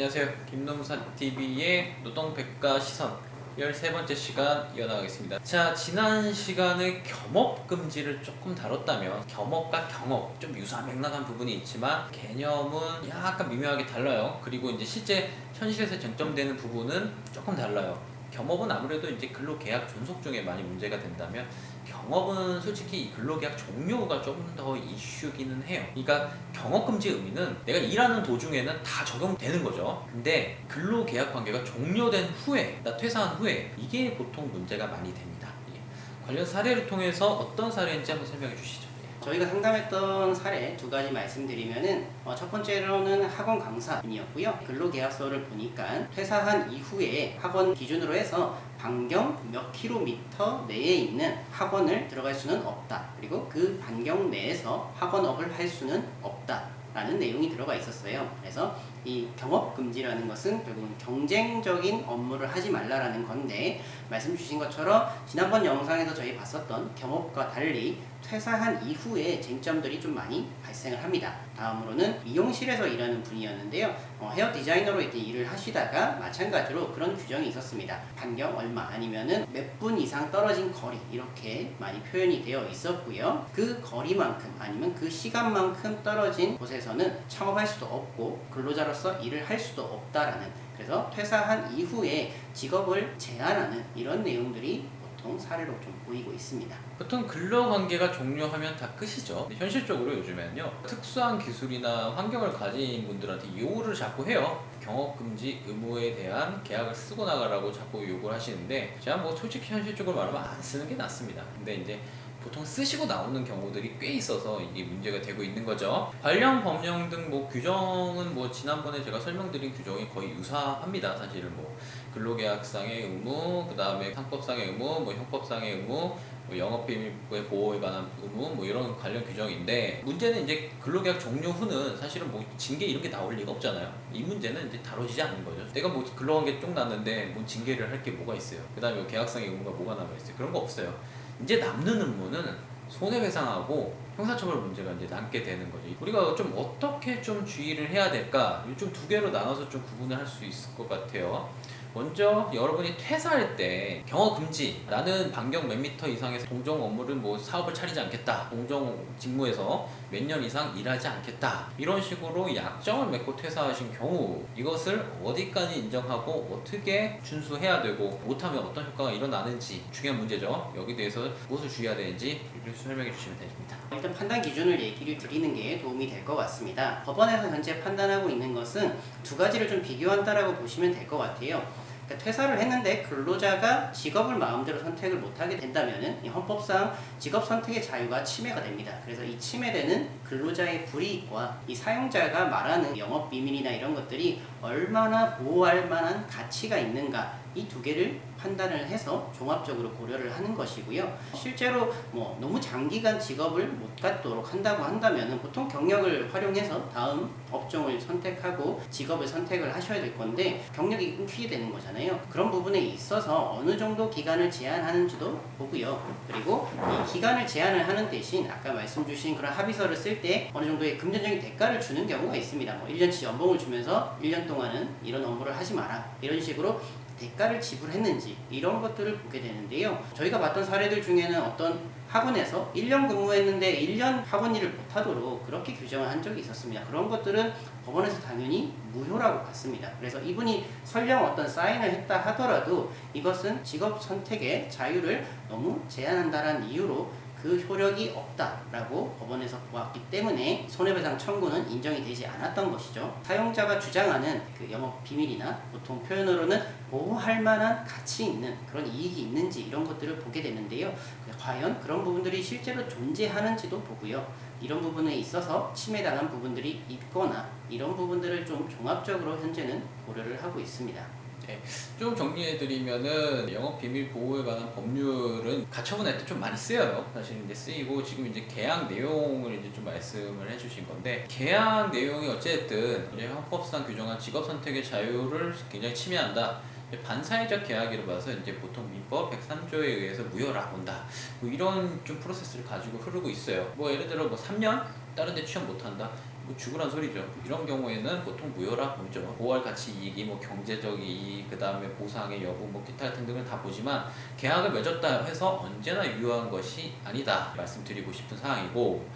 안녕하세요. 김nom사TV의 노동백과 시선 13번째 시간 이어나가겠습니다. 자, 지난 시간에 겸업금지를 조금 다뤘다면 겸업과 경업 좀 유사맥락한 부분이 있지만 개념은 약간 미묘하게 달라요. 그리고 이제 실제 현실에서 쟁점되는 부분은 조금 달라요. 겸업은 아무래도 이제 근로계약 존속 중에 많이 문제가 된다면 경업은 솔직히 이 근로계약 종료가 좀 더 이슈기는 해요. 그러니까 경업금지 의미는 내가 일하는 도중에는 다 적용되는 거죠. 근데 근로계약 관계가 종료된 후에, 나 퇴사한 후에 이게 보통 문제가 많이 됩니다. 예. 관련 사례를 통해서 어떤 사례인지 한번 설명해 주시죠. 저희가 상담했던 사례 두 가지 말씀드리면은 첫 번째로는 학원 강사분이었고요. 근로계약서를 보니까 퇴사한 이후에 학원 기준으로 해서 반경 몇 킬로미터 내에 있는 학원을 들어갈 수는 없다. 그리고 그 반경 내에서 학원업을 할 수는 없다. 라는 내용이 들어가 있었어요. 그래서 이 경업금지라는 것은 결국은 경쟁적인 업무를 하지 말라라는 건데, 말씀 주신 것처럼 지난번 영상에서 저희 봤었던 겸업과 달리 퇴사한 이후에 쟁점들이 좀 많이 발생을 합니다. 다음으로는 미용실에서 일하는 분이었는데요. 헤어 디자이너로 이렇게 일을 하시다가 마찬가지로 그런 규정이 있었습니다. 반경 얼마 아니면은 몇 분 이상 떨어진 거리, 이렇게 많이 표현이 되어 있었고요. 그 거리만큼 아니면 그 시간만큼 떨어진 곳에서는 창업할 수도 없고 근로자로서 일을 할 수도 없다라는, 그래서 퇴사한 이후에 직업을 제한하는 이런 내용들이 보통 사례로 좀 보이고 있습니다. 보통 근로관계가 종료하면 다 끝이죠. 현실적으로 요즘에는요, 특수한 기술이나 환경을 가진 분들한테 요구를 자꾸 해요. 경업금지 의무에 대한 계약을 쓰고 나가라고 자꾸 요구를 하시는데, 제가 뭐 솔직히 현실적으로 말하면 안 쓰는 게 낫습니다. 근데 이제 보통 쓰시고 나오는 경우들이 꽤 있어서 이게 문제가 되고 있는 거죠. 관련 법령 등 뭐 규정은 뭐 지난번에 제가 설명드린 규정이 거의 유사합니다. 사실은 뭐 근로계약상의 의무, 그 다음에 상법상의 의무, 뭐 형법상의 의무, 뭐 영업비밀 보호에 관한 의무, 뭐 이런 관련 규정인데, 문제는 이제 근로계약 종료 후는 사실은 뭐 징계 이런 게 나올 리가 없잖아요. 이 문제는 이제 다뤄지지 않는 거죠. 내가 뭐 근로관계 쭉 났는데 뭐 징계를 할 게 뭐가 있어요. 그 다음에 계약상의 의무가 뭐가 남아있어요. 그런 거 없어요. 이제 남는 의무는 손해배상하고 형사처벌 문제가 이제 남게 되는 거죠. 우리가 좀 어떻게 좀 주의를 해야 될까? 좀 두 개로 나눠서 좀 구분을 할 수 있을 것 같아요. 먼저 여러분이 퇴사할 때 경업금지, 나는 반경 몇 미터 이상에서 동종 업무를 뭐 사업을 차리지 않겠다, 동종 직무에서 몇 년 이상 일하지 않겠다, 이런 식으로 약정을 맺고 퇴사하신 경우 이것을 어디까지 인정하고 어떻게 준수해야 되고 못하면 어떤 효과가 일어나는지 중요한 문제죠. 여기 대해서 무엇을 주의해야 되는지 설명해 주시면 됩니다. 일단 판단 기준을 얘기를 드리는 게 도움이 될 것 같습니다. 법원에서 현재 판단하고 있는 것은 두 가지를 좀 비교한다라고 보시면 될 것 같아요. 그러니까 퇴사를 했는데 근로자가 직업을 마음대로 선택을 못하게 된다면 이 헌법상 직업 선택의 자유가 침해가 됩니다. 그래서 이 침해되는 근로자의 불이익과 이 사용자가 말하는 영업 비밀이나 이런 것들이 얼마나 보호할 만한 가치가 있는가, 이 두 개를 판단을 해서 종합적으로 고려를 하는 것이고요. 실제로 뭐 너무 장기간 직업을 못 갖도록 한다고 한다면 보통 경력을 활용해서 다음 업종을 선택하고 직업을 선택을 하셔야 될 건데, 경력이 끊기게 되는 거잖아요. 그런 부분에 있어서 어느 정도 기간을 제한하는지도 보고요. 그리고 이 기간을 제한을 하는 대신 아까 말씀 주신 그런 합의서를 쓸 때 어느 정도의 금전적인 대가를 주는 경우가 있습니다. 뭐 1년치 연봉을 주면서 1년 동안은 이런 업무를 하지 마라, 이런 식으로 대가를 지불했는지 이런 것들을 보게 되는데요. 저희가 봤던 사례들 중에는 어떤 학원에서 1년 근무했는데 1년 학원 일을 못하도록 그렇게 규정을 한 적이 있었습니다. 그런 것들은 법원에서 당연히 무효라고 봤습니다. 그래서 이분이 설령 어떤 사인을 했다 하더라도 이것은 직업 선택의 자유를 너무 제한한다는 이유로 그 효력이 없다라고 법원에서 보았기 때문에 손해배상 청구는 인정이 되지 않았던 것이죠. 사용자가 주장하는 그 영업 비밀이나 보통 표현으로는 보호할 만한 가치 있는 그런 이익이 있는지 이런 것들을 보게 되는데요. 과연 그런 부분들이 실제로 존재하는지도 보고요. 이런 부분에 있어서 침해당한 부분들이 있거나 이런 부분들을 좀 종합적으로 현재는 고려를 하고 있습니다. 네, 좀 정리해드리면은 영업 비밀 보호에 관한 법률은 가처분할 때 좀 많이 쓰여요. 사실 이제 쓰이고, 지금 이제 계약 내용을 이제 좀 말씀을 해주신 건데, 계약 내용이 어쨌든 이제 헌법상 규정한 직업 선택의 자유를 굉장히 침해한다. 반사회적 계약이라 봐서 이제 보통 민법 103조에 의해서 무효라 본다. 뭐 이런 좀 프로세스를 가지고 흐르고 있어요. 뭐 예를 들어 뭐 3년 다른 데 취업 못한다. 뭐 죽으란 소리죠. 이런 경우에는 보통 무효라 보죠. 보호할 가치 이익이 뭐 경제적 이익, 그 다음에 보상의 여부, 뭐 기타 등등을 다 보지만 계약을 맺었다 해서 언제나 유효한 것이 아니다 말씀드리고 싶은 사항이고,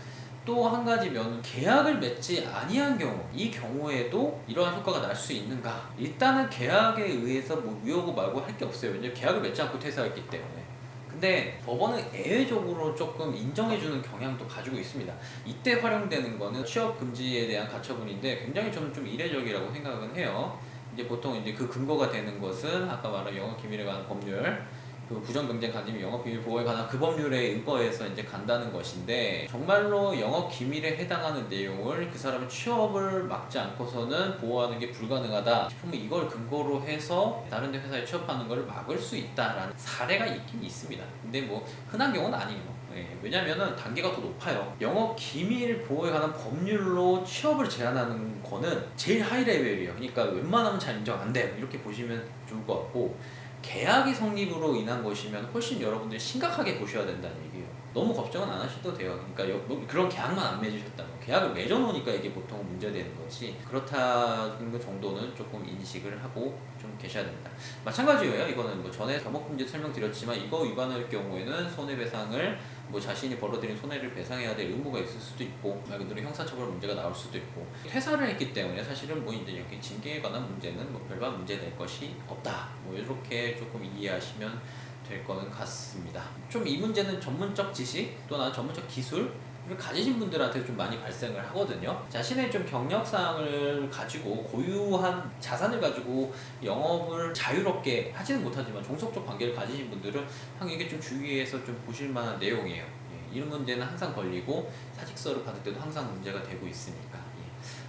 또 한 가지면 계약을 맺지 아니한 경우, 이 경우에도 이러한 효과가 날 수 있는가? 일단은 계약에 의해서 뭐 무효고 말고 할 게 없어요. 왜냐면 계약을 맺지 않고 퇴사했기 때문에. 근데 법원은 예외적으로 조금 인정해주는 경향도 가지고 있습니다. 이때 활용되는 거는 취업 금지에 대한 가처분인데 굉장히 저는 좀 이례적이라고 생각은 해요. 이제 보통 이제 그 근거가 되는 것은 아까 말한 영업 기밀에 관한 법률, 그 부정경쟁 강림 영업 비밀 보호에 관한 그 법률에 의거해서 이제 간다는 것인데, 정말로 영업 기밀에 해당하는 내용을 그 사람의 취업을 막지 않고서는 보호하는 게 불가능하다 싶으면 이걸 근거로 해서 다른 데 회사에 취업하는 것을 막을 수 있다라는 사례가 있긴 있습니다. 근데 뭐 흔한 경우는 아니에요. 왜냐면은 단계가 더 높아요. 영업 기밀 보호에 관한 법률로 취업을 제한하는 거는 제일 하이 레벨이에요. 그러니까 웬만하면 잘 인정 안 돼요. 이렇게 보시면 좋을 것 같고, 계약이 성립으로 인한 것이면 훨씬 여러분들이 심각하게 보셔야 된다는 얘기예요. 너무 걱정은 안 하셔도 돼요. 그러니까 그런 계약만 안 맺으셨다면, 계약을 맺어놓으니까 이게 보통 문제되는 거지, 그렇다는 것 정도는 조금 인식을 하고 좀 계셔야 됩니다. 마찬가지예요. 이거는 뭐 전에 겸업금지 설명드렸지만, 이거 위반할 경우에는 손해배상을 뭐 자신이 벌어들인 손해를 배상해야 될 의무가 있을 수도 있고, 말 그대로 형사처벌 문제가 나올 수도 있고, 퇴사를 했기 때문에 사실은 뭐 이제 여기 징계에 관한 문제는 뭐 별반 문제 될 것이 없다. 뭐 이렇게 조금 이해하시면 될 거는 같습니다. 좀 이 문제는 전문적 지식 또는 전문적 기술을 가지신 분들한테 좀 많이 발생을 하거든요. 자신의 좀 경력사항을 가지고 고유한 자산을 가지고 영업을 자유롭게 하지는 못하지만 종속적 관계를 가지신 분들은 항상 이게 좀 주의해서 좀 보실 만한 내용이에요. 이런 문제는 항상 걸리고 사직서를 받을 때도 항상 문제가 되고 있으니까.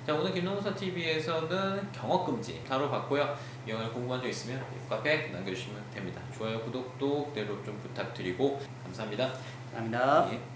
자, 오늘 김동선 TV에서는 경업금지 다뤄봤고요. 이 영상 궁금한 점 있으면 카페에 남겨주시면 됩니다. 좋아요, 구독도 그대로 좀 부탁드리고 감사합니다. 감사합니다. 예.